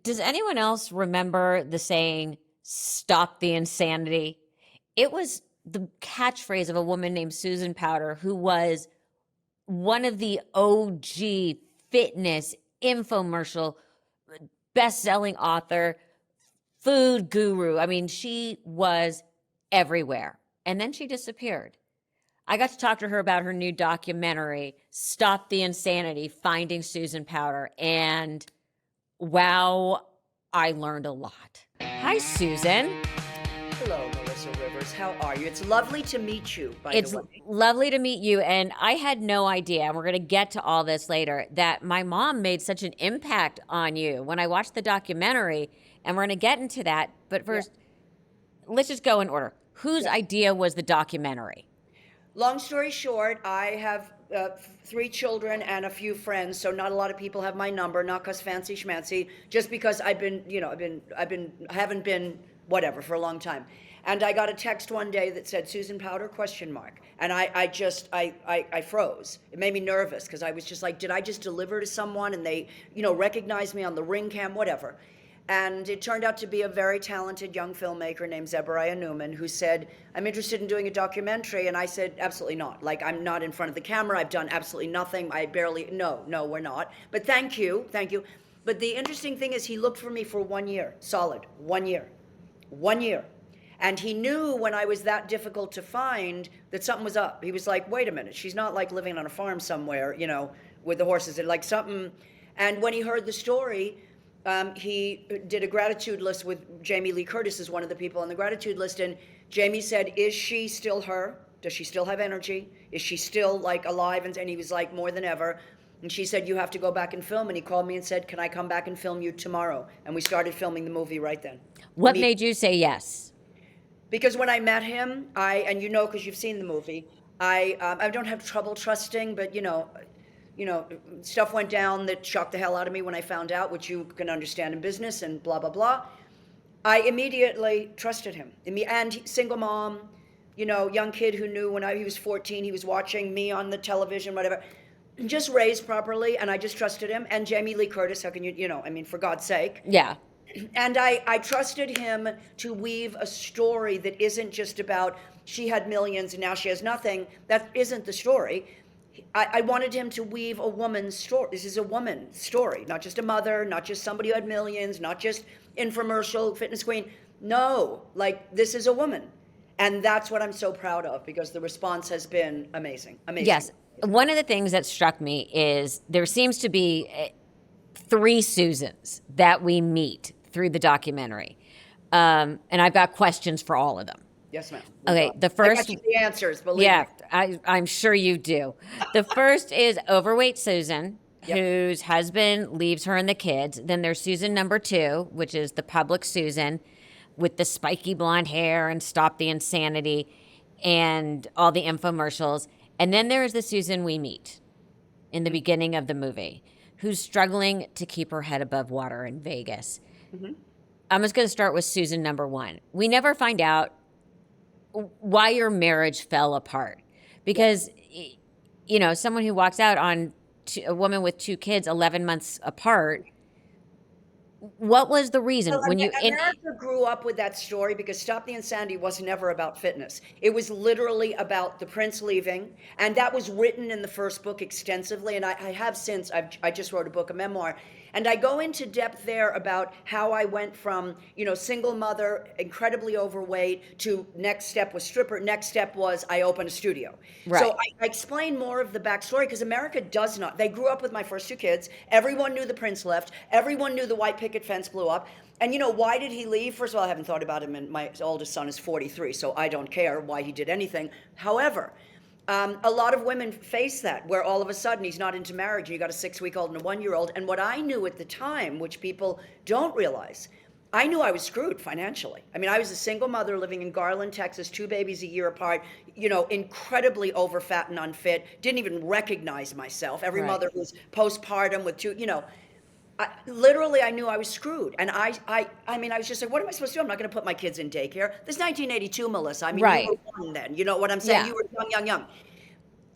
Does anyone else remember the saying, "Stop the insanity"? It was the catchphrase of a woman named Susan Powter, who was one of the OG fitness infomercial best-selling author, food guru. I mean, she was everywhere. And then she disappeared. I got to talk to her about her new documentary, Stop the Insanity, Finding Susan Powter. And wow, I learned a lot. Hi, Susan. Hello, Melissa Rivers. How are you? It's lovely to meet you, by It's the way. lovely to meet you. And I had no idea, and we're going to get to all this later, that my mom made such an impact on you when I watched the documentary. And we're going to get into that. But first, let's just go in order. Whose idea was the documentary? Long story short, I have 3 children and a few friends, so not a lot of people have my number. Not because fancy schmancy, just because I haven't been whatever for a long time. And I got a text one day that said Susan Powter ? And I froze. It made me nervous because I was just like, did I just deliver to someone and they recognized me on the ring cam, whatever. And it turned out to be a very talented young filmmaker named Zebariah Newman, who said, I'm interested in doing a documentary. And I said, absolutely not. Like, I'm not in front of the camera. I've done absolutely nothing. No, we're not. But thank you. But the interesting thing is he looked for me for 1 year, solid, 1 year. 1 year. And he knew when I was that difficult to find that something was up. He was like, wait a minute, she's not like living on a farm somewhere, with the horses and like something. And when he heard the story, he did a gratitude list with Jamie Lee Curtis is one of the people on the gratitude list. And Jamie said, is she still her? Does she still have energy? Is she still like alive? And he was like, more than ever. And she said, you have to go back and film. And he called me and said, can I come back and film you tomorrow? And we started filming the movie right then. What made you say yes? Because when I met him, and because you've seen the movie, I don't have trouble trusting, but stuff went down that shocked the hell out of me when I found out, which you can understand in business and blah, blah, blah. I immediately trusted him. And single mom, young kid who knew when he was 14, he was watching me on the television, whatever, just raised properly. And I just trusted him. And Jamie Lee Curtis, how can you, for God's sake. Yeah. And I trusted him to weave a story that isn't just about she had millions and now she has nothing. That isn't the story. I wanted him to weave a woman's story. This is a woman's story, not just a mother, not just somebody who had millions, not just infomercial fitness queen. No, like this is a woman. And that's what I'm so proud of because the response has been amazing. Amazing. Yes. One of the things that struck me is there seems to be 3 Susans that we meet through the documentary. And I've got questions for all of them. Yes, ma'am. Okay, the first... I got you the answers, believe me. I'm sure you do. The first is overweight Susan, Yep. whose husband leaves her and the kids. Then there's Susan number 2, which is the public Susan with the spiky blonde hair and Stop the Insanity and all the infomercials. And then there's the Susan we meet in the beginning of the movie, who's struggling to keep her head above water in Vegas. Mm-hmm. I'm just going to start with Susan number 1. We never find out why your marriage fell apart because, someone who walks out on a woman with 2 kids 11 months apart, what was the reason? Well, America grew up with that story because Stop the Insanity was never about fitness. It was literally about the prince leaving, and that was written in the first book extensively, and I have since, I just wrote a book, a memoir, and I go into depth there about how I went from, single mother, incredibly overweight, to next step was stripper, next step was I opened a studio. Right. So I explain more of the backstory because America does not. They grew up with my first 2 kids. Everyone knew the prince left. Everyone knew the white picket fence blew up. And why did he leave? First of all, I haven't thought about him, and my oldest son is 43, so I don't care why he did anything. However, a lot of women face that, where all of a sudden he's not into marriage, and you got a 6-week-old and a 1-year-old. And what I knew at the time, which people don't realize, I knew I was screwed financially. I mean, I was a single mother living in Garland, Texas, 2 babies a year apart, incredibly over fat and unfit, didn't even recognize myself. Every Right. mother who's postpartum with 2, literally I knew I was screwed. And I was just like, what am I supposed to do? I'm not going to put my kids in daycare. This is 1982, Melissa. I mean, Right. you were young then. You know what I'm saying? Yeah. You were young.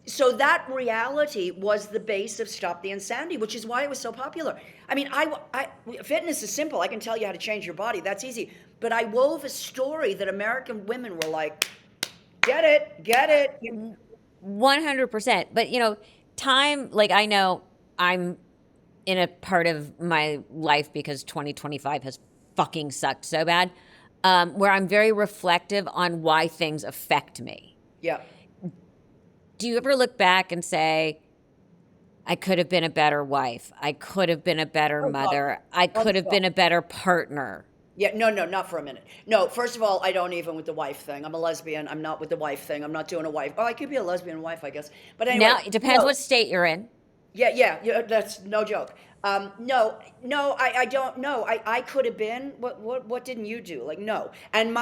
So that reality was the base of Stop the Insanity, which is why it was so popular. I mean, fitness is simple. I can tell you how to change your body. That's easy. But I wove a story that American women were like, get it, get it. 100%. But, time, like, I know I'm in a part of my life because 2025 has fucking sucked so bad, where I'm very reflective on why things affect me. Yeah. Do you ever look back and say, I could have been a better wife. I could have been a better mother. I could have been a better partner. Yeah, no, not for a minute. No, first of all, I don't even with the wife thing. I'm a lesbian. I'm not with the wife thing. I'm not doing a wife. Oh, I could be a lesbian wife, I guess. But anyway. Now, it depends what state you're in. Yeah, that's no joke. No, I don't know. I could have been. What didn't you do? Like, no. And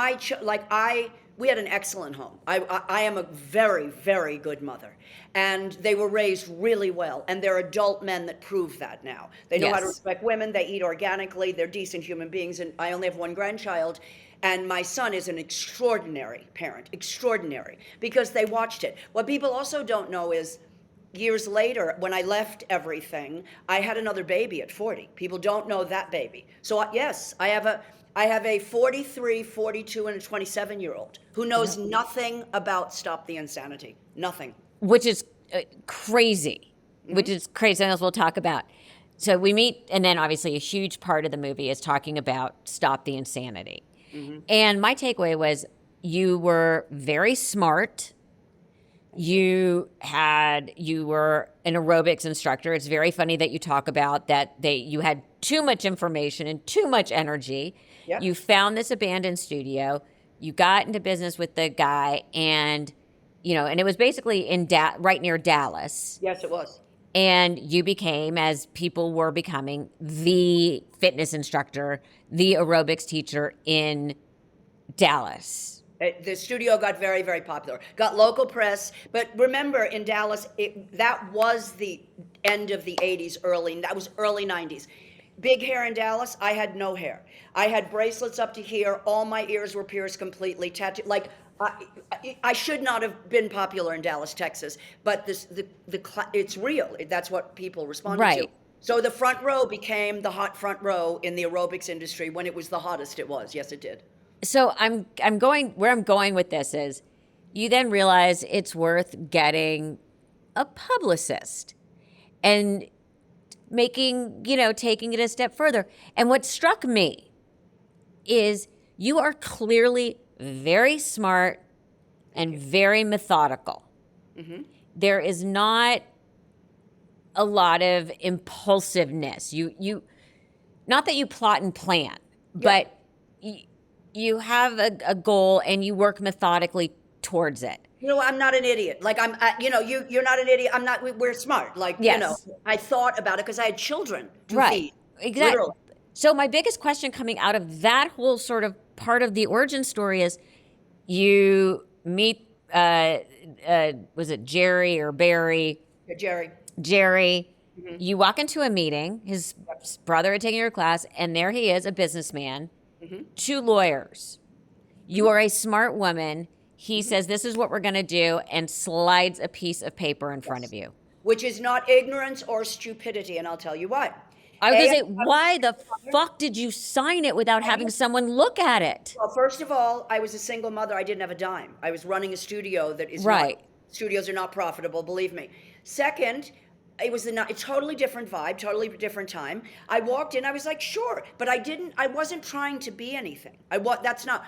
we had an excellent home. I am a very, very good mother. And they were raised really well. And they're adult men that prove that now. They know how to respect women. They eat organically. They're decent human beings. And I only have one grandchild. And my son is an extraordinary parent. Extraordinary. Because they watched it. What people also don't know is, years later, when I left everything, I had another baby at 40. People don't know that baby. So yes, I have a 43, 42, and a 27-year-old who knows nothing about Stop the Insanity. Nothing. Which is crazy. Which is crazy, as we'll talk about. So we meet, and then obviously a huge part of the movie is talking about Stop the Insanity. And my takeaway was you were very smart. You were an aerobics instructor. It's very funny that you talk about that you had too much information and too much energy. Yep. You found this abandoned studio. You got into business with the guy, and and it was basically right near Dallas. Yes, it was. And you became, as people were becoming, the fitness instructor, the aerobics teacher in Dallas. The studio got very, very popular. Got local press, but remember in Dallas, that was the end of the 80s, that was early 90s. Big hair in Dallas, I had no hair. I had bracelets up to here. All my ears were pierced completely, tattooed. Like, I should not have been popular in Dallas, Texas, but it's real. That's what people responded to. So the front row became the hot front row in the aerobics industry when it was the hottest it was. Yes, it did. So I'm going with this is you then realize it's worth getting a publicist and taking it a step further. And what struck me is you are clearly very smart and very methodical. There is not a lot of impulsiveness. You not that you plot and plan, but you have a goal and you work methodically towards it. I'm not an idiot. Like you're not an idiot. I'm not. We're smart. Like I thought about it because I had children to feed. Exactly. Literally. So my biggest question coming out of that whole sort of part of the origin story is, you meet was it Jerry or Barry? Jerry. Jerry. You walk into a meeting. His brother had taken your class, and there he is, a businessman. 2 lawyers. You are a smart woman. He says, this is what we're going to do, and slides a piece of paper in front of you. Which is not ignorance or stupidity, and I'll tell you why. I was going to say, why the fuck did you sign it without having someone look at it? Well, first of all, I was a single mother. I didn't have a dime. I was running a studio that is studios are not profitable, believe me. Second, it was a totally different vibe, totally different time. I walked in, I was like, sure, but I wasn't trying to be anything.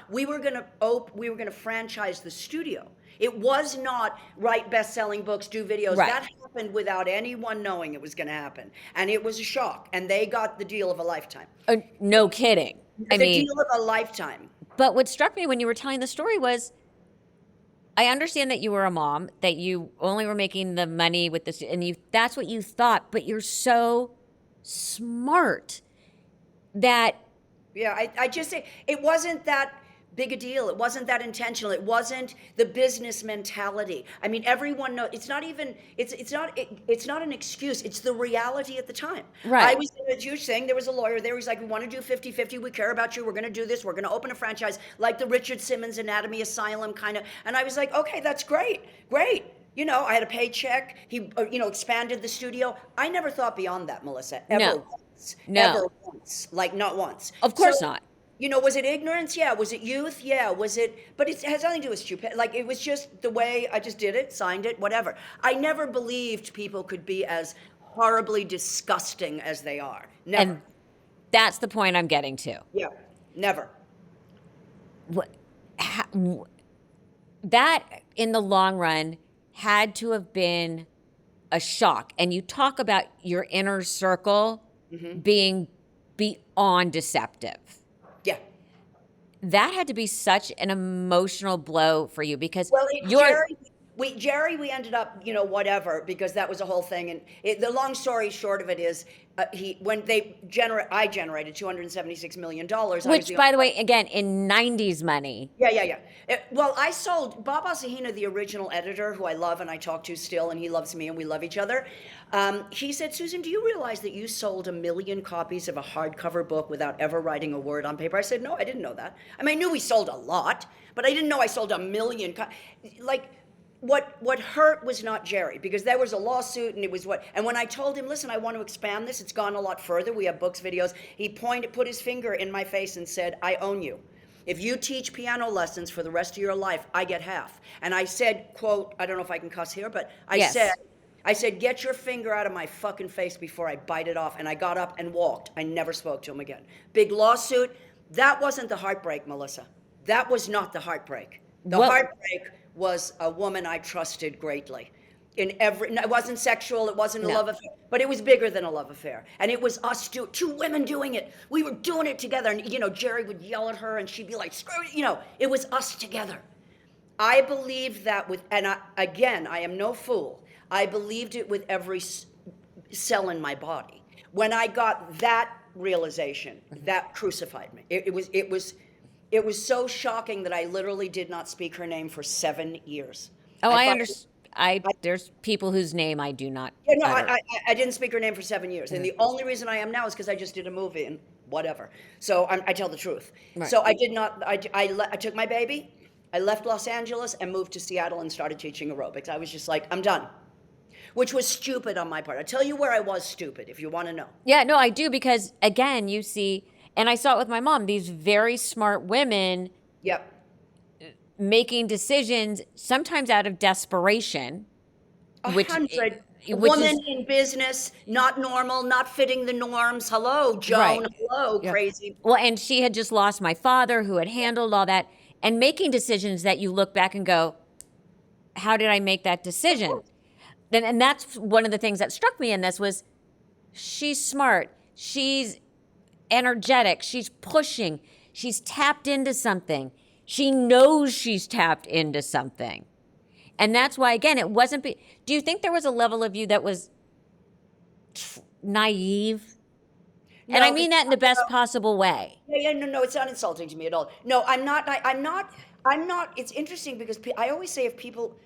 We were gonna franchise the studio. It was not write best-selling books, do videos. That happened without anyone knowing it was gonna happen. And it was a shock. And they got the deal of a lifetime. No kidding. The deal of a lifetime. But what struck me when you were telling the story was, I understand that you were a mom, that you only were making the money with this, and that's what you thought, but you're so smart that... Yeah, I just say, it wasn't that big a deal. It wasn't that intentional. It wasn't the business mentality. I mean, everyone knows, it's not an excuse. It's the reality at the time. Right. I was in a huge thing. There was a lawyer there. He's like, we want to do 50-50. We care about you. We're going to do this. We're going to open a franchise like the Richard Simmons Anatomy Asylum kind of. And I was like, okay, that's great. Great. You know, I had a paycheck. He, expanded the studio. I never thought beyond that, Melissa, No. No. ever once, like not once. Of course not. Was it ignorance? Yeah. Was it youth? Yeah. Was it? But it has nothing to do with stupid. Like it was just the way I just did it, signed it, whatever. I never believed people could be as horribly disgusting as they are. Never. And that's the point I'm getting to. Yeah. Never. That, in the long run, had to have been a shock. And you talk about your inner circle being beyond deceptive. Yeah. That had to be such an emotional blow for you because Jerry, we ended up, whatever, because that was a whole thing. And the long story short of it is, I generated $276 million. Which, by the way, again, in 90s money. Yeah. I sold Bob Asahina, the original editor, who I love and I talk to still, and he loves me and we love each other. He said, Susan, do you realize that you sold 1 million copies of a hardcover book without ever writing a word on paper? I said, no, I didn't know that. I mean, I knew we sold a lot, but I didn't know I sold 1 million. What hurt was not Jerry, because there was a lawsuit and and when I told him, listen, I want to expand this, it's gone a lot further, we have books, videos, he put his finger in my face and said, I own you. If you teach piano lessons for the rest of your life, I get half. And I said, quote, I don't know if I can cuss here, but I said, get your finger out of my fucking face before I bite it off. And I got up and walked. I never spoke to him again. Big lawsuit. That wasn't the heartbreak, Melissa. That was not the heartbreak. The heartbreak was a woman I trusted greatly. It wasn't sexual, it wasn't a love affair, but it was bigger than a love affair. And it was us two women doing it. We were doing it together. And, Jerry would yell at her and she'd be like, screw it. It was us together. I believed that I am no fool. I believed it with every cell in my body. When I got that realization, that crucified me. It was so shocking that I literally did not speak her name for 7 years. Oh, I understand. There's people whose name I do not. Yeah, no, I didn't speak her name for 7 years, and the only reason I am now is because I just did a movie and whatever. So I tell the truth. Right. So I did not. I took my baby, I left Los Angeles and moved to Seattle and started teaching aerobics. I was just like, I'm done, which was stupid on my part. I'll tell you where I was stupid if you want to know. Yeah, no, I do, because again, you see, and I saw it with my mom. These very smart women. Yep. Making decisions sometimes out of desperation. 100. Woman in business, not normal, not fitting the norms. Hello, Joan. Right. Hello, crazy. Well, and she had just lost my father, who had handled all that, and making decisions that you look back and go, how did I make that decision? And that's one of the things that struck me in this was, she's smart, she's energetic, she's pushing, she's tapped into something. She knows she's tapped into something. And that's why, again, it wasn't... Do you think there was a level of you that was naive? No, and I mean that in the best possible way. No, it's not insulting to me at all. No, I'm not. It's interesting because I always say if people,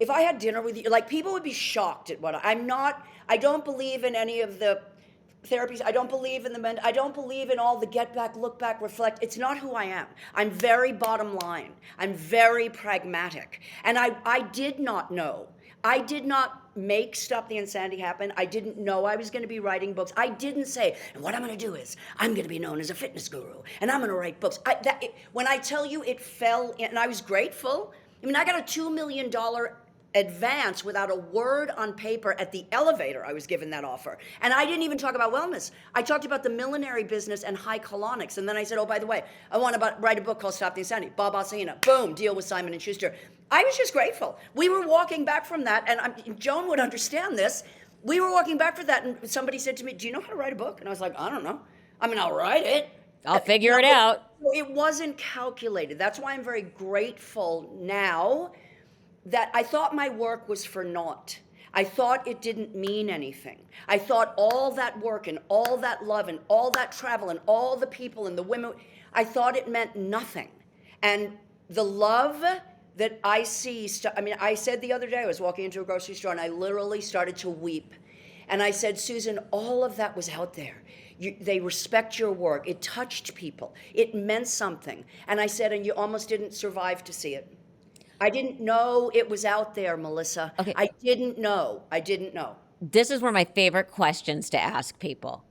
if I had dinner with you, people would be shocked at what I'm not. I don't believe in any of the therapies. I don't believe in the men. I don't believe in all the get back, look back, reflect. It's not who I am. I'm very bottom line. I'm very pragmatic. And I did not know. I did not make Stop the Insanity happen. I didn't know I was going to be writing books. I didn't say, and what I'm going to do is I'm going to be known as a fitness guru and I'm going to write books. When I tell you it fell in, and I was grateful. I mean, I got a $2 million advance without a word on paper at the elevator. I was given that offer. And I didn't even talk about wellness. I talked about the millinery business and high colonics. And then I said, oh, by the way, I want to write a book called Stop the Insanity. Bob Asahina, boom, deal with Simon & Schuster. I was just grateful. We were walking back from that, and Joan would understand this. We were walking back from that, and somebody said to me, do you know how to write a book? And I was like, I don't know. I mean, I'll write it. I'll figure it out. It wasn't calculated. That's why I'm very grateful now that I thought my work was for naught. I thought it didn't mean anything. I thought all that work and all that love and all that travel and all the people and the women, I thought it meant nothing. And the love that I see, I said the other day, I was walking into a grocery store and I literally started to weep. And I said, Susan, all of that was out there. They respect your work. It touched people. It meant something. And I said, and you almost didn't survive to see it. I didn't know it was out there, Melissa. Okay, I didn't know. I didn't know. this is one of my favorite questions to ask people.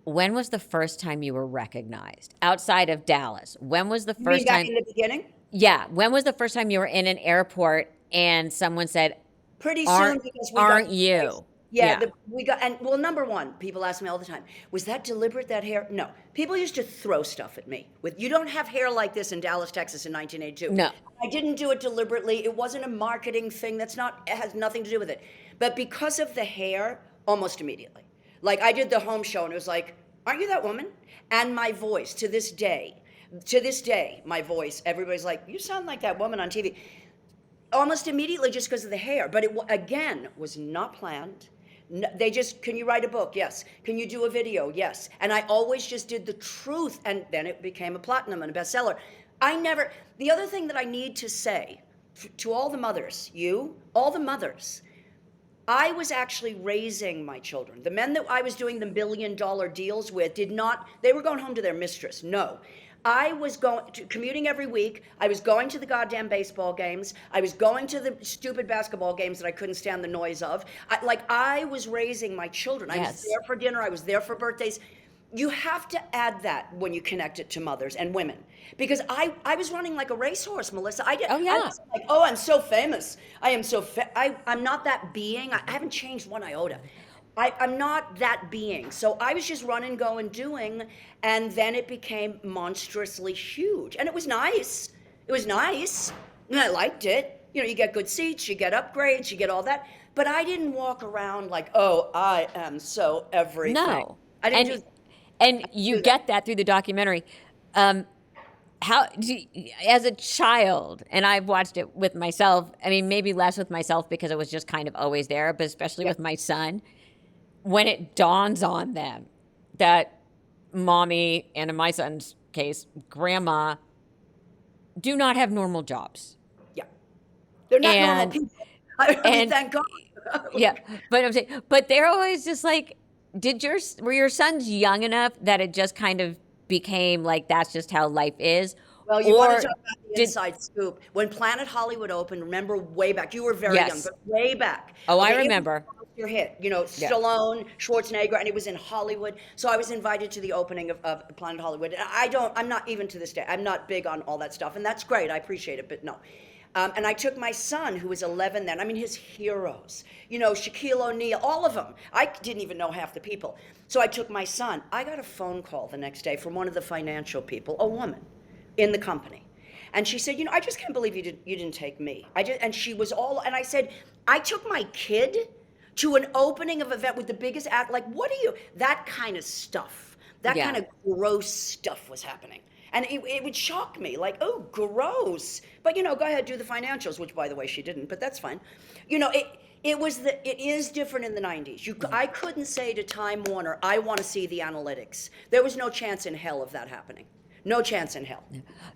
When was the first time you were recognized outside of Dallas? When was the You mean first back time? in the beginning? Yeah, when was the first time you were in an airport and someone said, Pretty "Aren't soon because we got aren't you?" yeah, Yeah. we got, and well, number one, people ask me all the time, was that deliberate, that hair? No. People used to throw stuff at me with, you don't have hair like this in Dallas, Texas in 1982. No. I didn't do it deliberately. It wasn't a marketing thing. It has nothing to do with it. But because of the hair, almost immediately. Like I did the home show and it was like, aren't you that woman? And my voice to this day, my voice, everybody's like, you sound like that woman on TV. Almost immediately just because of the hair. But it, again, was not planned. They just, can you write a book? Yes. Can you do a video? Yes. And I always just did the truth, and then it became a platinum and a bestseller. The other thing that I need to say to all the mothers, all the mothers, I was actually raising my children. The men that I was doing the $1 million deals with they were going home to their mistress. No. I was commuting every week. I was going to the goddamn baseball games. I was going to the stupid basketball games that I couldn't stand the noise of. I was raising my children. I was there for dinner. I was there for birthdays. You have to add that when you connect it to mothers and women. Because I was running like a racehorse, Melissa. I was like, oh, I'm so famous. I'm not that being. I haven't changed one iota. I'm not that being. So I was just running, going, doing, and then it became monstrously huge. And it was nice. It was nice. And I liked it. You know, you get good seats, you get upgrades, you get all that. But I didn't walk around like, oh, I am so everything. No. I didn't And you get that through the documentary. As a child, and I've watched it with myself, I mean, maybe less with myself because it was just kind of always there, but especially with my son, when it dawns on them that mommy, and in my son's case, grandma, do not have normal jobs. Yeah. They're not normal people. I mean, thank God. Yeah, but I'm saying, but they're always just like, were your sons young enough that it just kind of became like that's just how life is? Well, you want to talk about the inside scoop. When Planet Hollywood opened, remember way back, you were very young, but way back. Oh, I remember. Your hit, Stallone, Schwarzenegger, and it was in Hollywood. So I was invited to the opening of Planet Hollywood. And I'm not even to this day, I'm not big on all that stuff. And that's great, I appreciate it, but no. And I took my son, who was 11 then, I mean, his heroes, Shaquille O'Neal, all of them. I didn't even know half the people. So I took my son. I got a phone call the next day from one of the financial people, a woman in the company. And she said, I just can't believe you didn't take me. And she was and I said, I took my kid to an opening of an event with the biggest act, like, that kind of stuff, kind of gross stuff was happening. And it would shock me, like, oh, gross. But, go ahead, do the financials, which, by the way, she didn't, but that's fine. It is different in the 90s. I couldn't say to Time Warner, I want to see the analytics. There was no chance in hell of that happening. No chance in hell.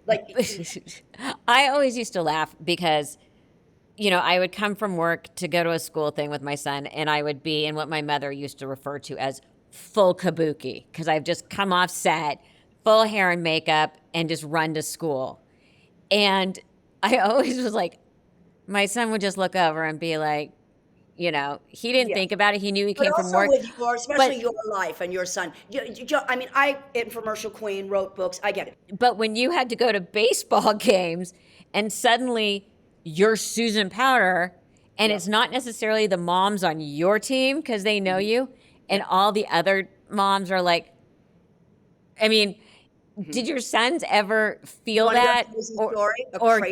Like, I always used to laugh because I would come from work to go to a school thing with my son, and I would be in what my mother used to refer to as full kabuki, because I've just come off set, full hair and makeup, and just run to school. And I always was like, my son would just look over and be like, he didn't think about it. He knew he came from work. Especially your life and your son. I mean, infomercial queen, wrote books. I get it. But when you had to go to baseball games and suddenly you're Susan Powter, and it's not necessarily the moms on your team because they know you, and all the other moms are like, I mean, did your sons ever feel that or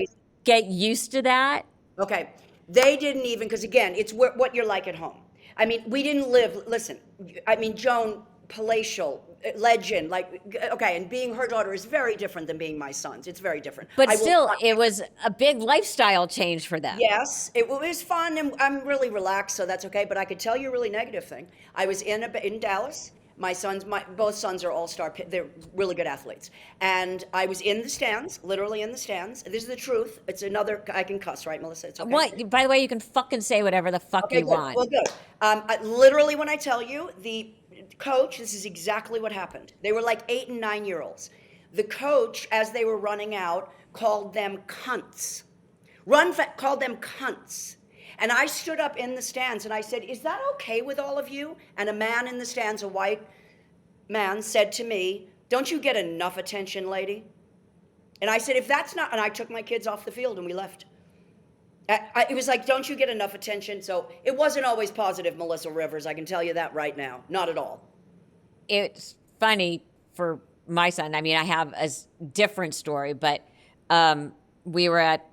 get used to that? Okay. They didn't even, because again, it's what you're like at home. I mean, we didn't listen, I mean, Joan, palatial, legend, and being her daughter is very different than being my son's. It's very different. But still, it was a big lifestyle change for them. Yes, it was fun, and I'm really relaxed, so that's okay. But I could tell you a really negative thing. I was in Dallas. Both sons are all-star. They're really good athletes. And I was in the stands, literally in the stands. This is the truth. It's another, I can cuss, right, Melissa? It's okay. What? By the way, you can fucking say whatever the fuck you want. Well, good. Literally, when I tell you, the coach, this is exactly what happened. They were like 8 and 9-year-olds. The coach, as they were running out, called them cunts. called them cunts. And I stood up in the stands and I said, is that okay with all of you? And a man in the stands, a white man, said to me, don't you get enough attention, lady? And I said, if that's not, and I took my kids off the field and we left. It was like, don't you get enough attention? So it wasn't always positive, Melissa Rivers. I can tell you that right now. Not at all. It's funny for my son. I mean, I have a different story, but we were at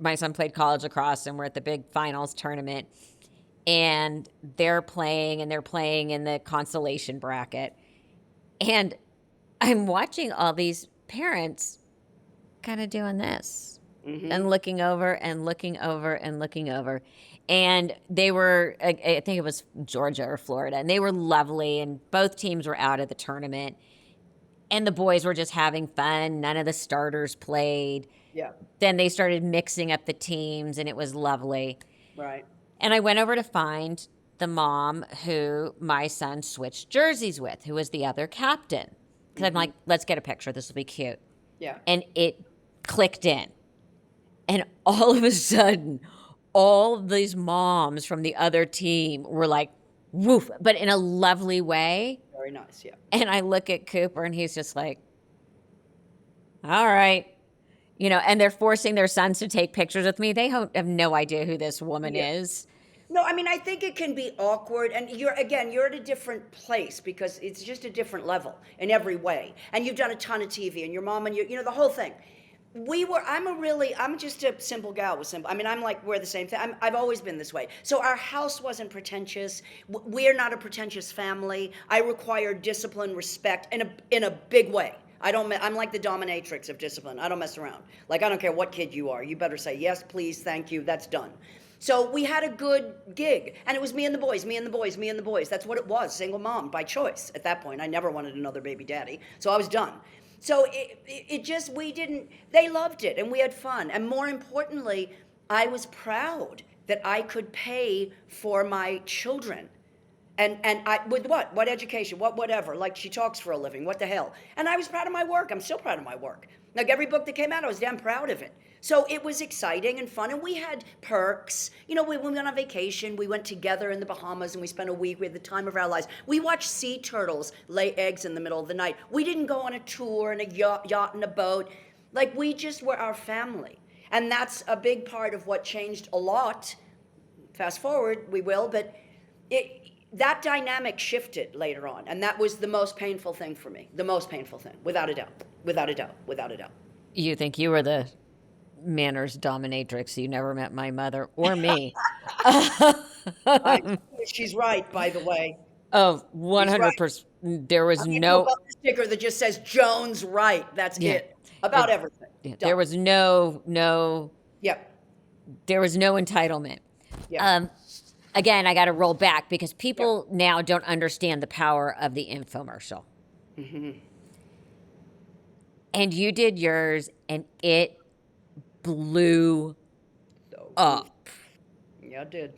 my son played college lacrosse and we're at the big finals tournament and they're playing in the consolation bracket. And I'm watching all these parents kind of doing this and looking over and looking over and looking over. And they were, I think it was Georgia or Florida, and they were lovely, and both teams were out of the tournament. And the boys were just having fun. None of the starters played. Yeah. Then they started mixing up the teams, and it was lovely. Right. And I went over to find the mom who my son switched jerseys with, who was the other captain. Because I'm like, let's get a picture. This will be cute. Yeah. And it clicked in. And all of a sudden, all these moms from the other team were like, woof, but in a lovely way. Very nice, yeah. And I look at Cooper and he's just like, all right. You know, and they're forcing their sons to take pictures with me. They have no idea who this woman is. No, I mean, I think it can be awkward. And you're at a different place because it's just a different level in every way. And you've done a ton of TV and your mom and you know, the whole thing. I'm just a simple gal with simple. I mean, we're the same thing. I've always been this way. So our house wasn't pretentious. We're not a pretentious family. I require discipline, respect in a big way. I'm like the dominatrix of discipline. I don't mess around. Like, I don't care what kid you are. You better say, yes, please, thank you. That's done. So we had a good gig. And it was me and the boys, me and the boys, me and the boys. That's what it was. Single mom by choice. At that point, I never wanted another baby daddy. So I was done. So they loved it and we had fun. And more importantly, I was proud that I could pay for my children. And I, with what education, whatever, like she talks for a living, what the hell. And I was proud of my work. I'm still proud of my work. Like every book that came out, I was damn proud of it. So it was exciting and fun, and we had perks. You know, when we went on vacation, we went together in the Bahamas, and we spent a week. We had the time of our lives. We watched sea turtles lay eggs in the middle of the night. We didn't go on a tour and a yacht and a boat. Like, we just were our family. And that's a big part of what changed a lot. Fast forward, we will, but that dynamic shifted later on, and that was the most painful thing for me. The most painful thing, without a doubt. Without a doubt. Without a doubt. You think you were the manners dominatrix? You never met my mother or me. She's right, by the way. Oh, 100%. There was no sticker that just says Joan's right. That's it. About everything. Yeah. There was no. Yep. There was no entitlement. Yeah. Again, I got to roll back because people now don't understand the power of the infomercial. Mm-hmm. And you did yours, and it blew up. Yeah, it did.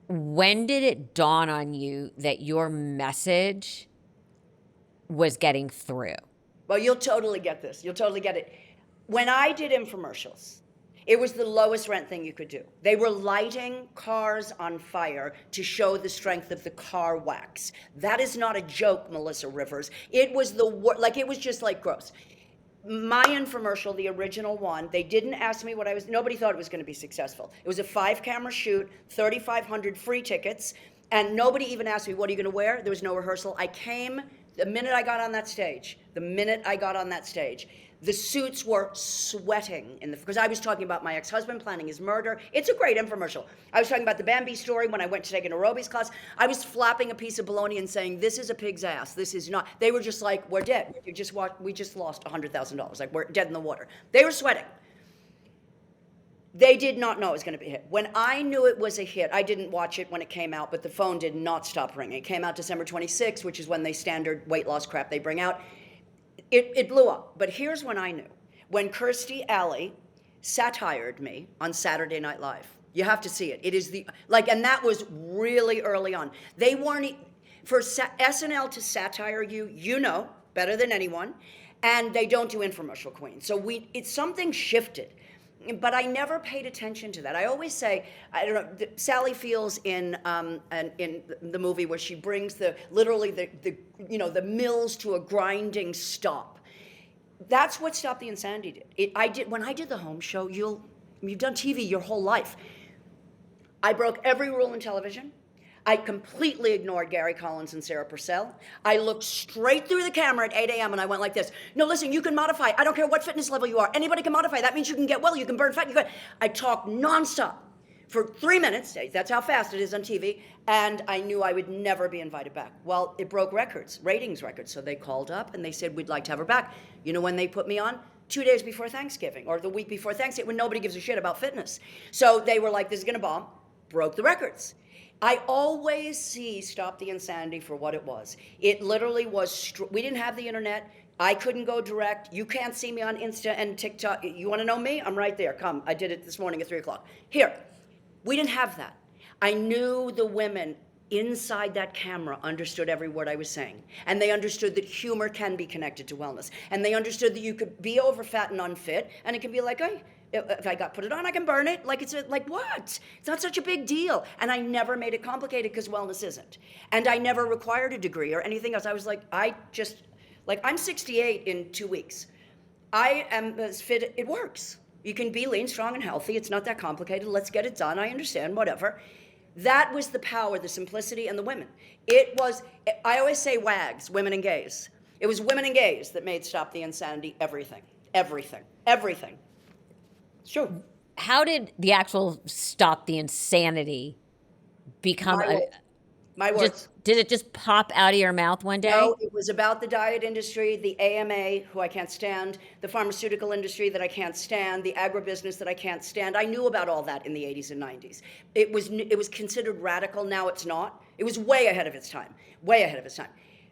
When did it dawn on you that your message was getting through? Well, you'll totally get this. You'll totally get it. When I did infomercials, it was the lowest rent thing you could do. They were lighting cars on fire to show the strength of the car wax. That is not a joke, Melissa Rivers. It was it was just like gross. My infomercial, the original one, they didn't ask me nobody thought it was going to be successful. It was a 5-camera shoot, 3,500 free tickets, and nobody even asked me, what are you going to wear? There was no rehearsal. I came the minute I got on that stage. The suits were sweating because I was talking about my ex-husband planning his murder. It's a great infomercial. I was talking about the Bambi story when I went to take an aerobics class. I was flapping a piece of bologna and saying, this is a pig's ass. This is not. They were just like, we're dead. We just lost $100,000. Like, we're dead in the water. They were sweating. They did not know it was going to be a hit. When I knew it was a hit, I didn't watch it when it came out, but the phone did not stop ringing. It came out December 26th, which is when they standard weight loss crap they bring out. It blew up. But here's when I knew. When Kirstie Alley satired me on Saturday Night Live. You have to see it. It is and that was really early on. They weren't, for SNL to satire you know better than anyone, and they don't do infomercial queen. So something shifted. but I never paid attention to that. I always say, I don't know, Sally Fields in the movie where she brings literally the mills to a grinding stop. That's what Stop the Insanity did. When I did the home show, you've done TV your whole life. I broke every rule in television. I completely ignored Gary Collins and Sarah Purcell. I looked straight through the camera at 8 a.m. and I went like this. No, listen, you can modify. I don't care what fitness level you are. Anybody can modify. That means you can get well, you can burn fat. I talked nonstop for 3 minutes. That's how fast it is on TV. And I knew I would never be invited back. Well, it broke ratings records. So they called up and they said, we'd like to have her back. You know when they put me on? 2 days before Thanksgiving or the week before Thanksgiving when nobody gives a shit about fitness. So they were like, this is going to bomb. Broke the records. I always see Stop the Insanity for what it was. It literally was, we didn't have the internet. I couldn't go direct. You can't see me on Insta and TikTok. You want to know me? I'm right there. Come. I did it this morning at 3 o'clock. Here. We didn't have that. I knew the women inside that camera understood every word I was saying. And they understood that humor can be connected to wellness. And they understood that you could be over fat and unfit, and it could be like, hey, if I put it on, I can burn it. Like, like what? It's not such a big deal. And I never made it complicated because wellness isn't. And I never required a degree or anything else. I was like, I'm 68 in 2 weeks. I am as fit, it works. You can be lean, strong, and healthy. It's not that complicated. Let's get it done. I understand, whatever. That was the power, the simplicity, and the women. It was, I always say WAGs, women and gays. It was women and gays that made Stop the Insanity everything. Everything. Everything. It's true. How did the actual Stop the Insanity become my words? Did it just pop out of your mouth one day? No, it was about the diet industry, the AMA, who I can't stand, the pharmaceutical industry that I can't stand, the agribusiness that I can't stand. I knew about all that in the 80s and 90s. It was considered radical. Now it's not. It was way ahead of its time. Way ahead of its time.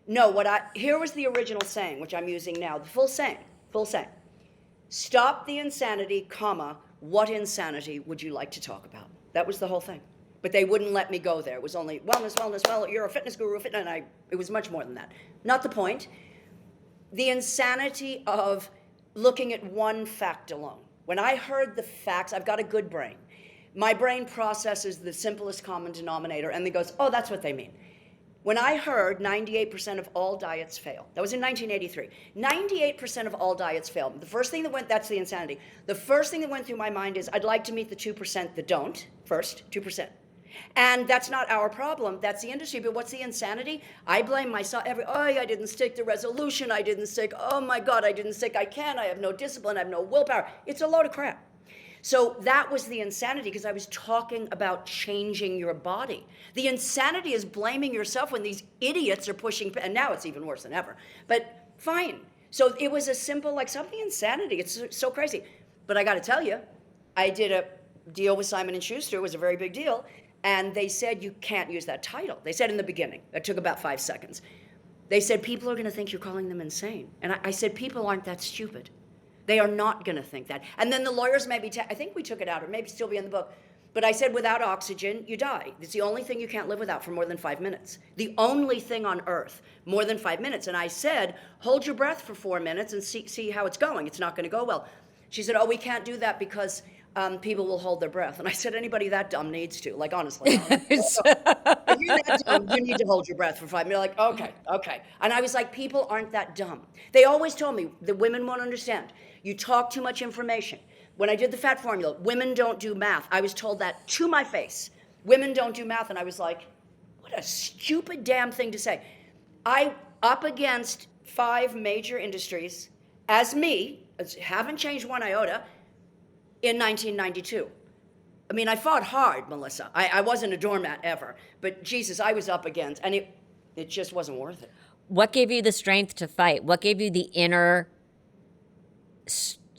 No, here was the original saying, which I'm using now, the full saying. Stop the insanity, comma, what insanity would you like to talk about? That was the whole thing. But they wouldn't let me go there. It was only wellness, well, you're a fitness guru, and it was much more than that. Not the point. The insanity of looking at one fact alone. When I heard the facts, I've got a good brain. My brain processes the simplest common denominator and then goes, oh, that's what they mean. When I heard 98% of all diets fail, that was in 1983, 98% of all diets fail. The first thing that went, that's the insanity. The first thing that went through my mind is I'd like to meet the 2% that don't, first, 2%. And that's not our problem, that's the industry. But what's the insanity? I blame myself. I didn't stick to resolution, I didn't stick, oh my God, I didn't stick, I have no discipline, I have no willpower. It's a load of crap. So that was the insanity, because I was talking about changing your body. The insanity is blaming yourself when these idiots are pushing, and now it's even worse than ever. But fine. So it was a simple, like, something insanity. It's so crazy. But I got to tell you, I did a deal with Simon & Schuster. It was a very big deal. And they said, you can't use that title. They said in the beginning. It took about 5 seconds. They said, people are going to think you're calling them insane. And I said, people aren't that stupid. They are not going to think that. And then the lawyers maybe, I think we took it out, or maybe still be in the book. But I said, without oxygen, you die. It's the only thing you can't live without for more than 5 minutes. The only thing on earth, more than 5 minutes. And I said, hold your breath for 4 minutes and see how it's going. It's not going to go well. She said, oh, we can't do that because people will hold their breath. And I said, anybody that dumb needs to. Like, honestly. If you're that dumb, you need to hold your breath for 5 minutes. Like, okay. And I was like, people aren't that dumb. They always told me, the women won't understand. You talk too much information. When I did the fat formula, women don't do math. I was told that to my face. Women don't do math. And I was like, what a stupid damn thing to say. I, up against 5 major industries, as me, haven't changed one iota, in 1992. I mean, I fought hard, Melissa. I wasn't a doormat ever. But Jesus, I was up against, and it just wasn't worth it. What gave you the strength to fight? What gave you the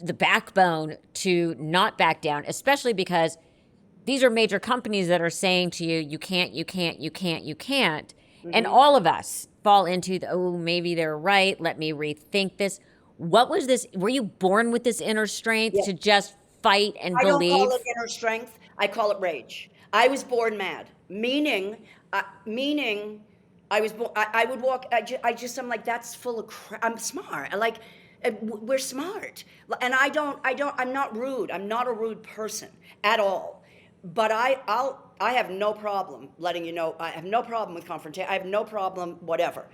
the backbone to not back down, especially because these are major companies that are saying to you, you can't. Mm-hmm. And all of us fall into maybe they're right. Let me rethink this. What was this? Were you born with this inner strength to just fight and believe? I don't call it inner strength. I call it rage. I was born mad, meaning I was born, I would walk, I'm like, that's full of crap. I'm smart. We're smart. And I'm not rude. I'm not a rude person at all. But I have no problem letting you know, I have no problem with confrontation. I have no problem, whatever.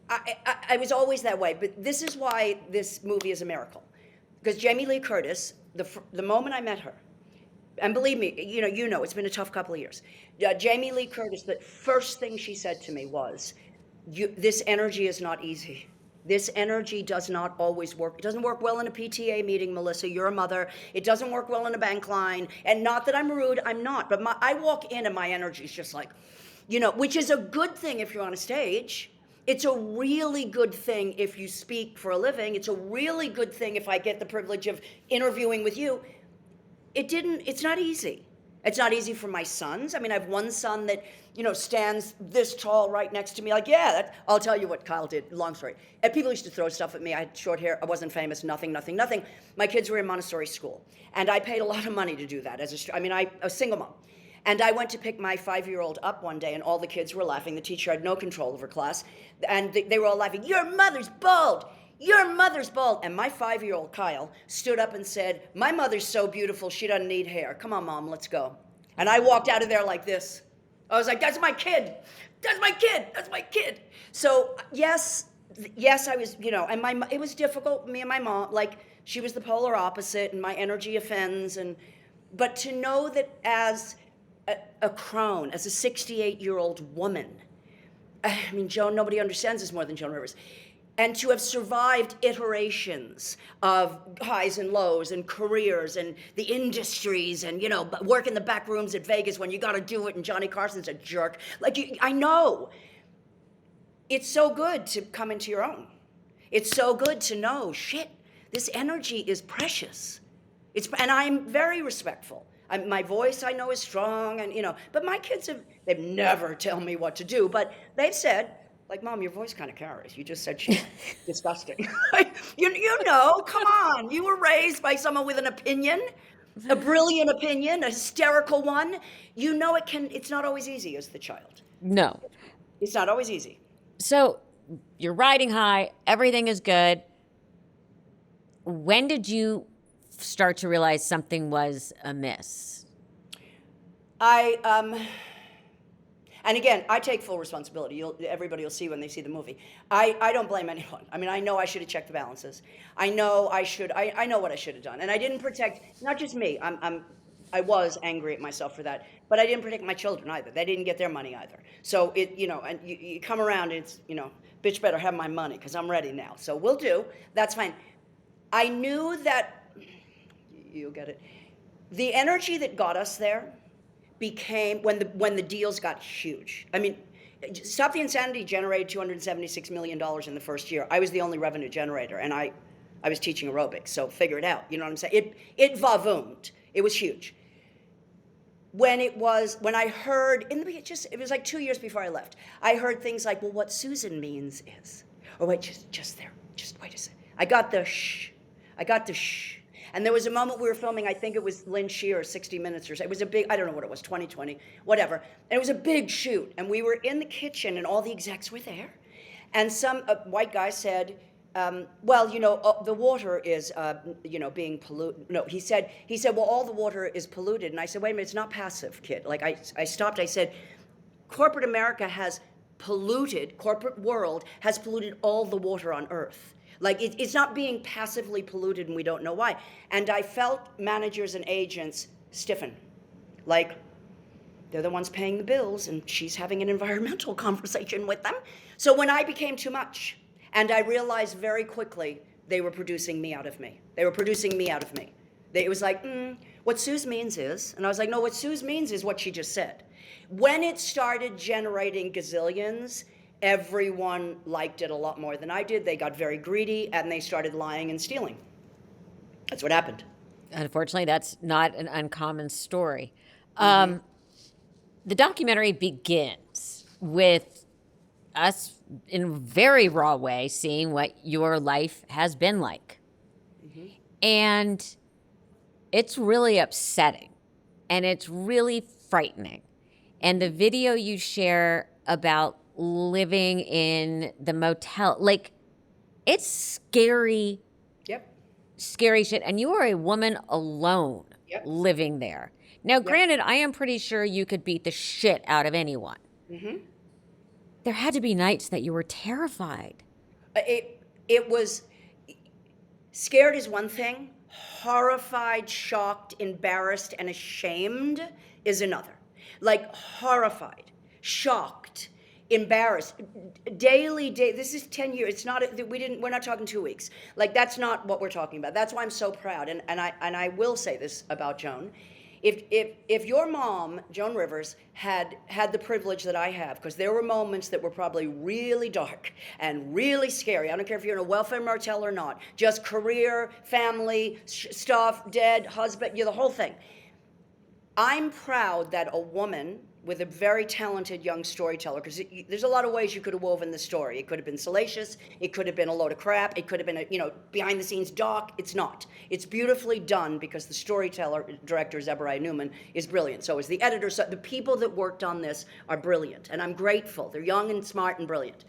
I was always that way, but this is why this movie is a miracle. Because Jamie Lee Curtis, the moment I met her, and believe me, it's been a tough couple of years. Jamie Lee Curtis, the first thing she said to me was, this energy is not easy. This energy does not always work. It doesn't work well in a PTA meeting, Melissa. You're a mother. It doesn't work well in a bank line. And not that I'm rude, I'm not. But I walk in and my energy is just like, which is a good thing if you're on a stage. It's a really good thing if you speak for a living. It's a really good thing if I get the privilege of interviewing with you. It's not easy. It's not easy for my sons. I mean, I have one son that, stands this tall right next to me. Like, yeah, I'll tell you what Kyle did. Long story. And people used to throw stuff at me. I had short hair. I wasn't famous. Nothing. My kids were in Montessori school. And I paid a lot of money to do that. I was a single mom. And I went to pick my 5-year-old up one day, and all the kids were laughing. The teacher had no control of her class. And they were all laughing. Your mother's bald. Your mother's bald. And my 5-year-old Kyle stood up and said, my mother's so beautiful, she doesn't need hair. Come on, Mom, let's go. And I walked out of there like this. I was like, that's my kid. That's my kid. That's my kid. So yes, I was, and it was difficult. Me and my mom, like, she was the polar opposite, and my energy offends. But to know that as a crone, as a 68-year-old woman, I mean, nobody understands this more than Joan Rivers. And to have survived iterations of highs and lows and careers and the industries and, work in the back rooms at Vegas when you got to do it and Johnny Carson's a jerk. I know. It's so good to come into your own. It's so good to know, shit, this energy is precious. And I'm very respectful. My voice, I know, is strong, and but my kids they've never tell me what to do, but they've said, like, Mom, your voice kind of carries. You just said she's disgusting. Come on. You were raised by someone with an opinion, a brilliant opinion, a hysterical one. It's not always easy as the child. No. It's not always easy. So you're riding high. Everything is good. When did you start to realize something was amiss? And again, I take full responsibility. Everybody will see when they see the movie. I don't blame anyone. I mean, I know I should have checked the balances. I know I know what I should have done. And I didn't protect, not just me. I was angry at myself for that. But I didn't protect my children either. They didn't get their money either. So and you come around and it's, bitch better have my money because I'm ready now. So we'll do. That's fine. I knew that, you'll get it. The energy that got us there became when the deals got huge. I mean, Stop the Insanity generated $276 million in the first year. I was the only revenue generator, and I was teaching aerobics, so figure it out. You know what I'm saying? It va-voomed. It was huge. When I heard, it was like 2 years before I left, I heard things like, well, what Susan means is, or wait, just there, just wait a second. I got the shh. And there was a moment we were filming, I think it was Lynn Shear, 60 Minutes or so. It was a big, I don't know what it was, 2020, whatever. And it was a big shoot. And we were in the kitchen and all the execs were there. And some white guy said, the water is, being polluted. No, he said, well, all the water is polluted. And I said, wait a minute, it's not passive, kid. Like I stopped, I said, corporate America corporate world has polluted all the water on earth. Like, it's not being passively polluted and we don't know why. And I felt managers and agents stiffen. Like, they're the ones paying the bills and she's having an environmental conversation with them. So when I became too much, and I realized very quickly they were producing me out of me. It was like, what Suze means is, and I was like, no, what Suze means is what she just said. When it started generating gazillions, everyone liked it a lot more than I did. They got very greedy and they started lying and stealing. That's what happened. Unfortunately, that's not an uncommon story. The documentary begins with us in a very raw way seeing what your life has been like. And it's really upsetting and it's really frightening. And the video you share about living in the motel, like, It's scary, Yep. scary shit. And you are a woman alone Yep. living there. Now, Yep. granted, I am pretty sure you could beat the shit out of anyone. Mm-hmm. There had to be nights that you were terrified. It was scared is one thing. Horrified, shocked, embarrassed, and ashamed is another. Like horrified, shocked, embarrassed, daily. This is 10 years. It's not. We're not talking 2 weeks. Like that's not what we're talking about. That's why I'm so proud. And I will say this about Joan. If your mom, Joan Rivers, had the privilege that I have, because there were moments that were probably really dark and really scary. I don't care if you're in a welfare motel or not. Just career, family, stuff, dead, husband, the whole thing. I'm proud that a woman with a very talented young storyteller, because there's a lot of ways you could have woven the story. It could have been salacious. It could have been a load of crap. It could have been behind the scenes doc. It's not. It's beautifully done because the storyteller, director Zebariah Newman, is brilliant. So is the editor. So the people that worked on this are brilliant, and I'm grateful. They're young and smart and brilliant.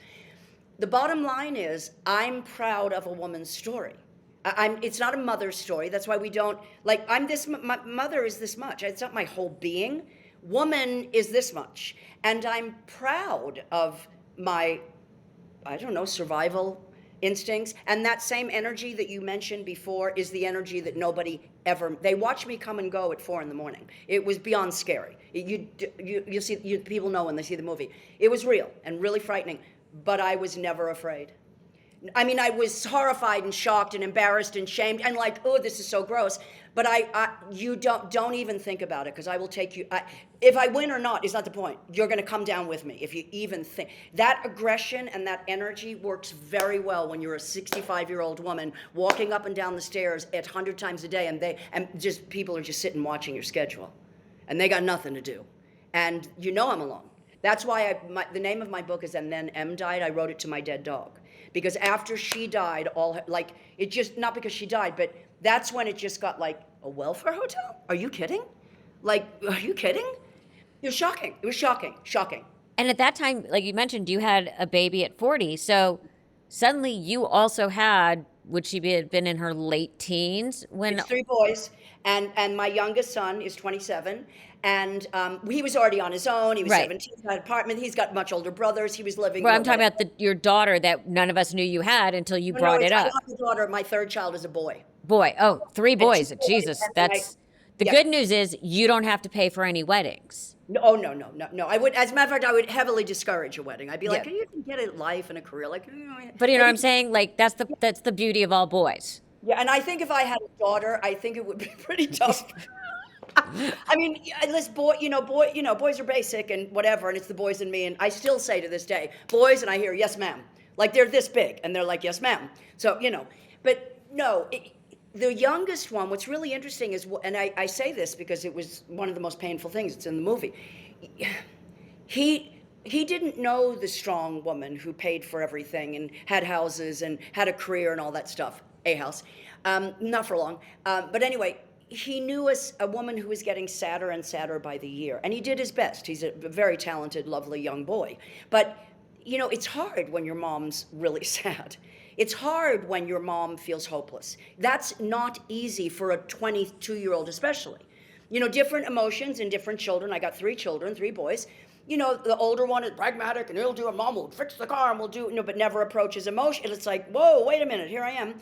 The bottom line is I'm proud of a woman's story. It's not a mother's story. That's why we don't, my mother is this much. It's not my whole being. Woman is this much. And I'm proud of my, survival instincts. And that same energy that you mentioned before is the energy that nobody ever, they watched me come and go at 4 a.m. It was beyond scary. You see, people know when they see the movie. It was real and really frightening, but I was never afraid. I mean, I was horrified and shocked and embarrassed and shamed and like, oh, this is so gross. But you don't even think about it because I will take you. If I win or not is not the point. You're going to come down with me if you even think. That aggression and that energy works very well when you're a 65-year-old woman walking up and down the stairs 100 times a day, and just people are just sitting watching your schedule, and they got nothing to do, and I'm alone. That's why the name of my book is And Then M Died. I wrote it to my dead dog. Because after she died, it just, not because she died, but that's when it just got like, a welfare hotel? Are you kidding? Like, are you kidding? It was shocking. It was shocking. Shocking. And at that time, like you mentioned, you had a baby at 40. So suddenly you also had, would she have been in her late teens when? It's 3 boys, and my youngest son is 27, and he was already on his own. He was Right. 17, he had an apartment. He's got much older brothers. He was living. Well, I'm talking about your daughter that none of us knew you had until you brought it I up. have a daughter. My third child is a boy. Boy, 3 boys. she's boys, Jesus, and that's the yeah. good news is you don't have to pay for any weddings. No, no. I would, as a matter of fact, I would heavily discourage a wedding. I'd be like, Yeah. you can get a life and a career, like. But you know what I'm saying? Like that's the beauty of all boys. Yeah, and I think if I had a daughter, I think it would be pretty tough. I mean, unless boys are basic and whatever, and it's the boys and me, and I still say to this day, boys, and I hear yes, ma'am, like they're this big, and they're like yes, ma'am. So but no. The youngest one, what's really interesting is, and I say this because it was one of the most painful things, it's in the movie, he didn't know the strong woman who paid for everything and had houses and had a career and all that stuff, a house, not for long, but anyway, he knew a woman who was getting sadder and sadder by the year, and he did his best. He's a very talented, lovely young boy, but it's hard when your mom's really sad. It's hard when your mom feels hopeless. That's not easy for a 22-year-old especially. Different emotions in different children. I got 3 children, 3 boys. The older one is pragmatic and he'll do it. Mom will fix the car and we'll do, but never approaches emotion. It's like, whoa, wait a minute, here I am.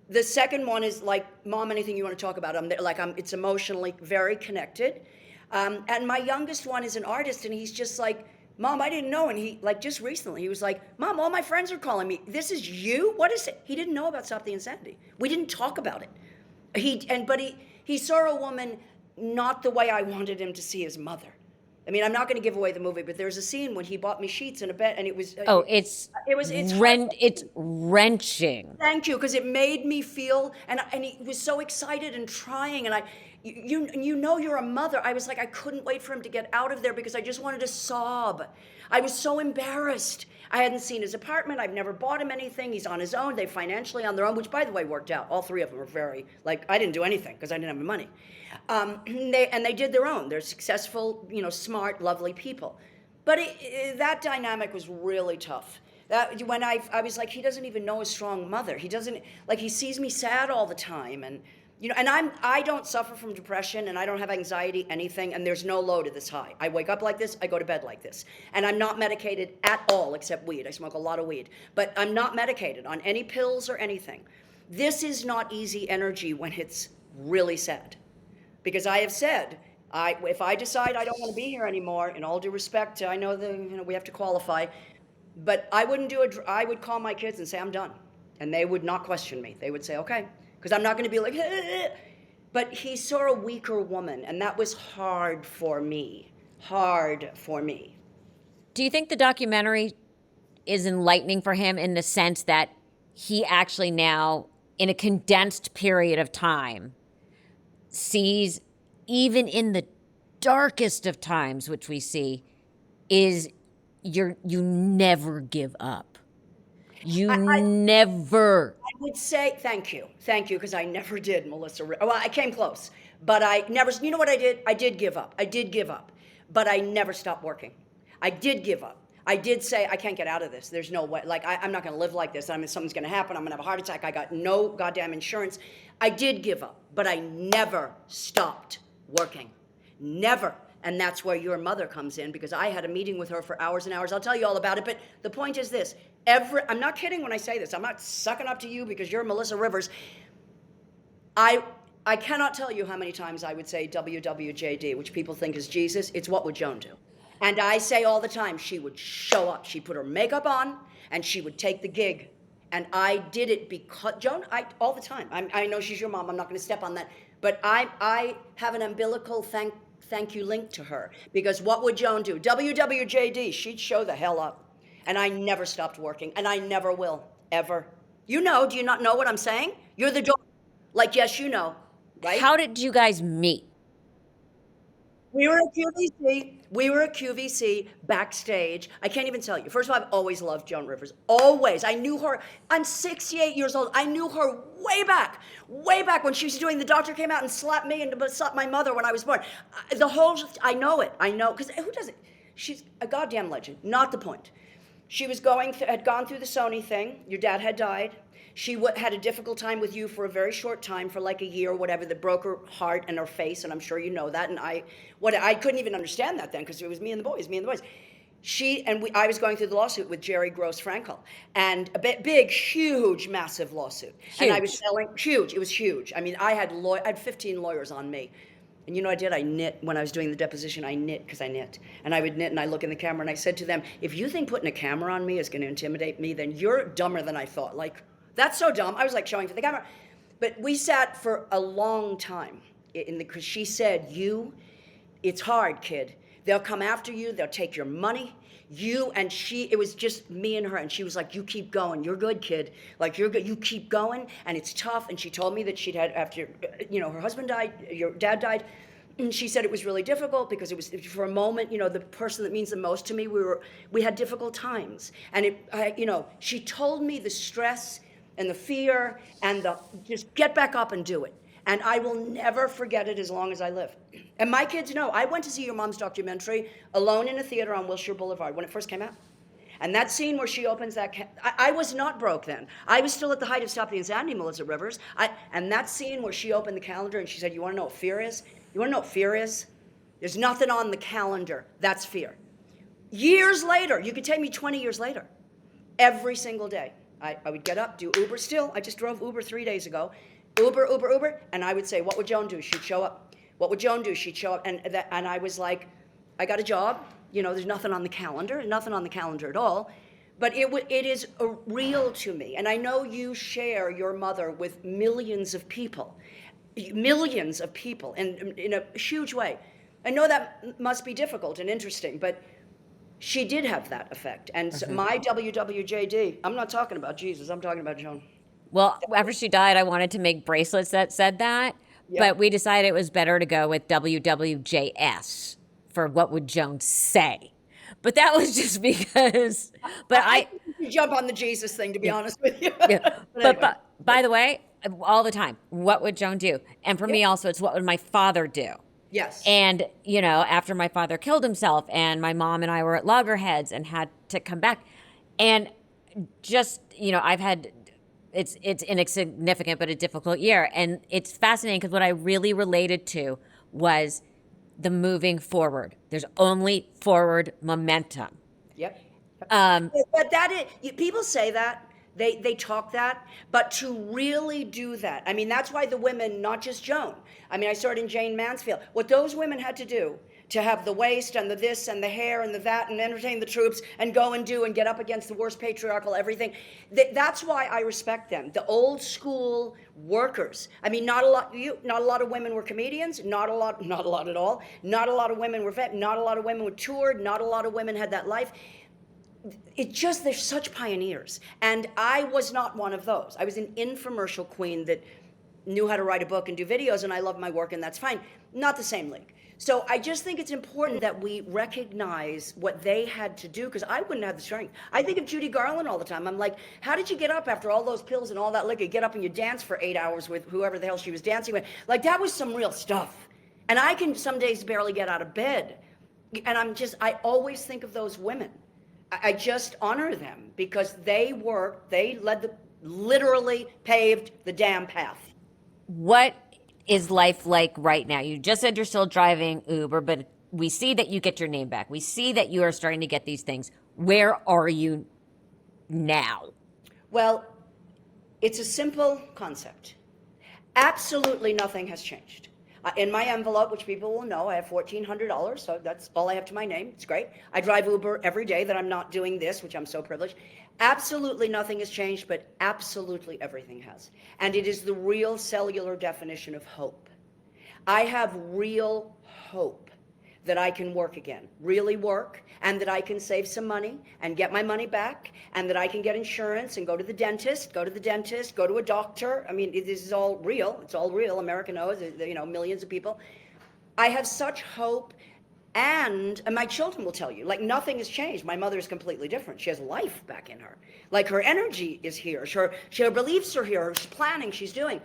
The second one is like, Mom, anything you want to talk about? It's emotionally very connected. And my youngest one is an artist and he's just like, Mom, I didn't know. And he, just recently, he was like, Mom, all my friends are calling me. This is you? What is it? He didn't know about Stop the Insanity. We didn't talk about it. But he saw a woman not the way I wanted him to see his mother. I mean, I'm not going to give away the movie, but there's a scene when he bought me sheets and a bed, and it was. It's wrenching. Thank you, because it made me feel, and he was so excited and trying, and you're a mother. I was like, I couldn't wait for him to get out of there because I just wanted to sob. I was so embarrassed. I hadn't seen his apartment. I've never bought him anything. He's on his own. They're financially on their own, which, by the way, worked out. All 3 of them were very, I didn't do anything because I didn't have the money. They did their own. They're successful, smart, lovely people. But that dynamic was really tough That when I was like, he doesn't even know a strong mother. He doesn't, like, he sees me sad all the time, and and I don't suffer from depression, and I don't have anxiety, anything, and there's no low to this high. I wake up like this, I go to bed like this, and I'm not medicated at all except weed. I smoke a lot of weed, but I'm not medicated on any pills or anything. This is not easy energy when it's really sad, because I have said, if I decide I don't want to be here anymore, in all due respect, I know that we have to qualify, but I wouldn't do it. I would call my kids and say I'm done, and they would not question me. They would say okay, because I'm not going to be like. But he saw a weaker woman, and that was hard for me. Hard for me. Do you think the documentary is enlightening for him in the sense that he actually now, in a condensed period of time, sees, even in the darkest of times, which we see, is you never give up. You never. I would say thank you, because I never did, Melissa. Well, I came close, but I never. You know what I did? I did give up. But I never stopped working. I did give up. I did say, I can't get out of this. There's no way. Like, I'm not going to live like this. Something's going to happen. I'm going to have a heart attack. I got no goddamn insurance. I did give up, but I never stopped working. Never. And that's where your mother comes in, because I had a meeting with her for hours and hours. I'll tell you all about it. But the point is this. I'm not kidding when I say this. I'm not sucking up to you because you're Melissa Rivers. I cannot tell you how many times I would say WWJD, which people think is Jesus. It's what would Joan do? And I say all the time, she would show up. She'd put her makeup on, and she would take the gig. And I did it because, Joan, all the time. I know she's your mom. I'm not going to step on that. But I have an umbilical thank you link to her. Because what would Joan do? WWJD, she'd show the hell up. And I never stopped working. And I never will, ever. You know, do you not know what I'm saying? You're the daughter. Like, yes, you know, right? How did you guys meet? We were at QVC backstage. I can't even tell you. First of all, I've always loved Joan Rivers. Always. I knew her. I'm 68 years old. I knew her way back when she was doing The Doctor Came Out and Slapped Me and slapped my mother when I was born. I know it. I know. Because who doesn't? She's a goddamn legend. Not the point. She was had gone through the Sony thing. Your dad had died. She had a difficult time with you for a very short time, for like a year or whatever, that broke her heart and her face, and I'm sure you know that. And I couldn't even understand that then, because it was me and the boys. I was going through the lawsuit with Jerry Gross Frankel, and a big, huge, massive lawsuit. Huge. And I was selling, huge, it was huge. I mean, I had 15 lawyers on me. And you know, I did. I knit when I was doing the deposition. I knit because I knit. And I would knit, and I look in the camera, and I said to them, if you think putting a camera on me is going to intimidate me, then you're dumber than I thought. Like, that's so dumb. I was like showing for the camera. But we sat for a long time because she said, it's hard, kid. They'll come after you. They'll take your money. It was just me and her. And she was like, you keep going. You're good, kid. Like, you're good. You keep going. And it's tough. And she told me that she'd had, after, her husband died, your dad died. And she said it was really difficult because it was, for a moment, the person that means the most to me, we had difficult times. And she told me the stress and the fear and just get back up and do it. And I will never forget it as long as I live. And my kids know. I went to see your mom's documentary alone in a theater on Wilshire Boulevard when it first came out. And that scene where she opens that, I was not broke then. I was still at the height of Stop the Insanity, Melissa Rivers. And that scene where she opened the calendar and she said, you want to know what fear is? You want to know what fear is? There's nothing on the calendar. That's fear. Years later, you could take me 20 years later, every single day, I would get up, do Uber still. I just drove Uber 3 days ago. Uber. And I would say, what would Joan do? She'd show up. What would Joan do? She'd show up. And I was like, I got a job. There's nothing on the calendar at all. But it is real to me. And I know you share your mother with millions of people in a huge way. I know that must be difficult and interesting, but she did have that effect. And so my WWJD, I'm not talking about Jesus, I'm talking about Joan. Well, after she died, I wanted to make bracelets that said that, but we decided it was better to go with WWJS for what would Joan say. But that was just because, I jump on the Jesus thing, to be honest with you. Yeah. But by the way, all the time, what would Joan do? And for me also, it's what would my father do? Yes. And, after my father killed himself and my mom and I were at loggerheads and had to come back. And just, I've had, it's insignificant, but a difficult year. And it's fascinating because what I really related to was the moving forward. There's only forward momentum. Yep. But people say that. They talk that, but to really do that, I mean, that's why the women, not just Joan, I mean, I saw it in Jane Mansfield, what those women had to do to have the waist and the this and the hair and the that and entertain the troops and go and do and get up against the worst patriarchal everything. That's why I respect them. The old school workers. I mean, not a lot of women were comedians. Not a lot at all. Not a lot of women were vet. Not a lot of women were toured. Not a lot of women had that life. They're such pioneers. And I was not one of those. I was an infomercial queen that knew how to write a book and do videos, and I love my work, and that's fine. Not the same league. So I just think it's important that we recognize what they had to do, because I wouldn't have the strength. I think of Judy Garland all the time. I'm like, how did you get up after all those pills and all that liquor? You get up and you dance for 8 hours with whoever the hell she was dancing with. Like, that was some real stuff. And I can some days barely get out of bed. And I always think of those women. I just honor them because they literally paved the damn path. What is life like right now? You just said you're still driving Uber, but we see that you get your name back. We see that you are starting to get these things. Where are you now? Well, it's a simple concept. Absolutely nothing has changed. In my envelope, which people will know, I have $1,400, so that's all I have to my name. It's great. I drive Uber every day that I'm not doing this, which I'm so privileged. Absolutely nothing has changed, but absolutely everything has. And it is the real cellular definition of hope. I have real hope that I can work again, really work, and that I can save some money and get my money back, and that I can get insurance and go to the dentist, go to a doctor. I mean, this is all real. It's all real. America knows, millions of people. I have such hope, and my children will tell you, like, nothing has changed. My mother is completely different. She has life back in her. Like, her energy is here. Her beliefs are here. She's planning. She's doing.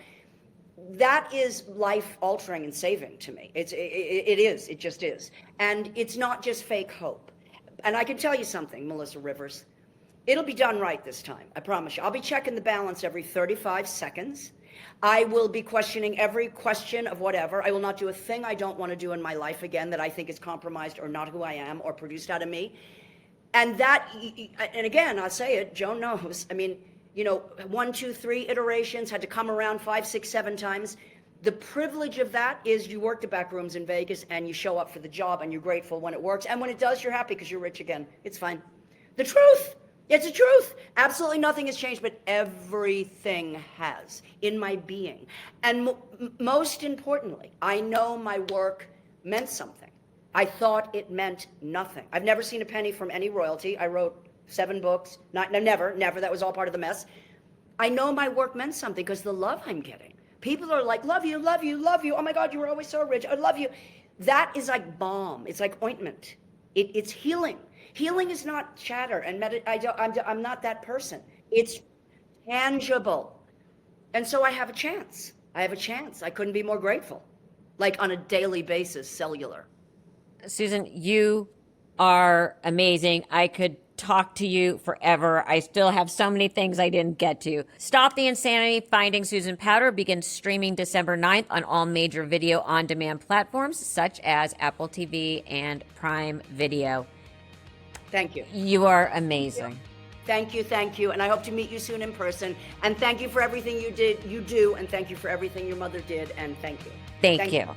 That is life altering and saving to me. It just is. And it's not just fake hope. And I can tell you something, Melissa Rivers, it'll be done right this time. I promise you. I'll be checking the balance every 35 seconds. I will be questioning every question of whatever. I will not do a thing I don't want to do in my life again that I think is compromised or not who I am or produced out of me. And again, I'll say it, Joan knows. I mean, 1, 2, 3 iterations, had to come around 5, 6, 7 times. The privilege of that is you work the back rooms in Vegas and you show up for the job and you're grateful when it works. And when it does, you're happy because you're rich again. It's fine. The truth. It's the truth. Absolutely nothing has changed, but everything has in my being. And most importantly, I know my work meant something. I thought it meant nothing. I've never seen a penny from any royalty. I wrote 7 books. Never. That was all part of the mess. I know my work meant something because the love I'm getting. People are like, love you, love you, love you. Oh my God, you were always so rich. I love you. That is like balm. It's like ointment. It's healing. Healing is not chatter and I'm not that person. It's tangible. And so I have a chance. I couldn't be more grateful. Like on a daily basis, cellular. Susan, you are amazing. I could talk to you forever. I still have so many things I didn't get to. Stop the Insanity, Finding Susan Powter begins streaming December 9th on all major video on-demand platforms such as Apple TV and Prime Video. Thank you. You are amazing. Thank you. And I hope to meet you soon in person. And thank you for everything you do, and thank you for everything your mother did, and thank you. Thank you.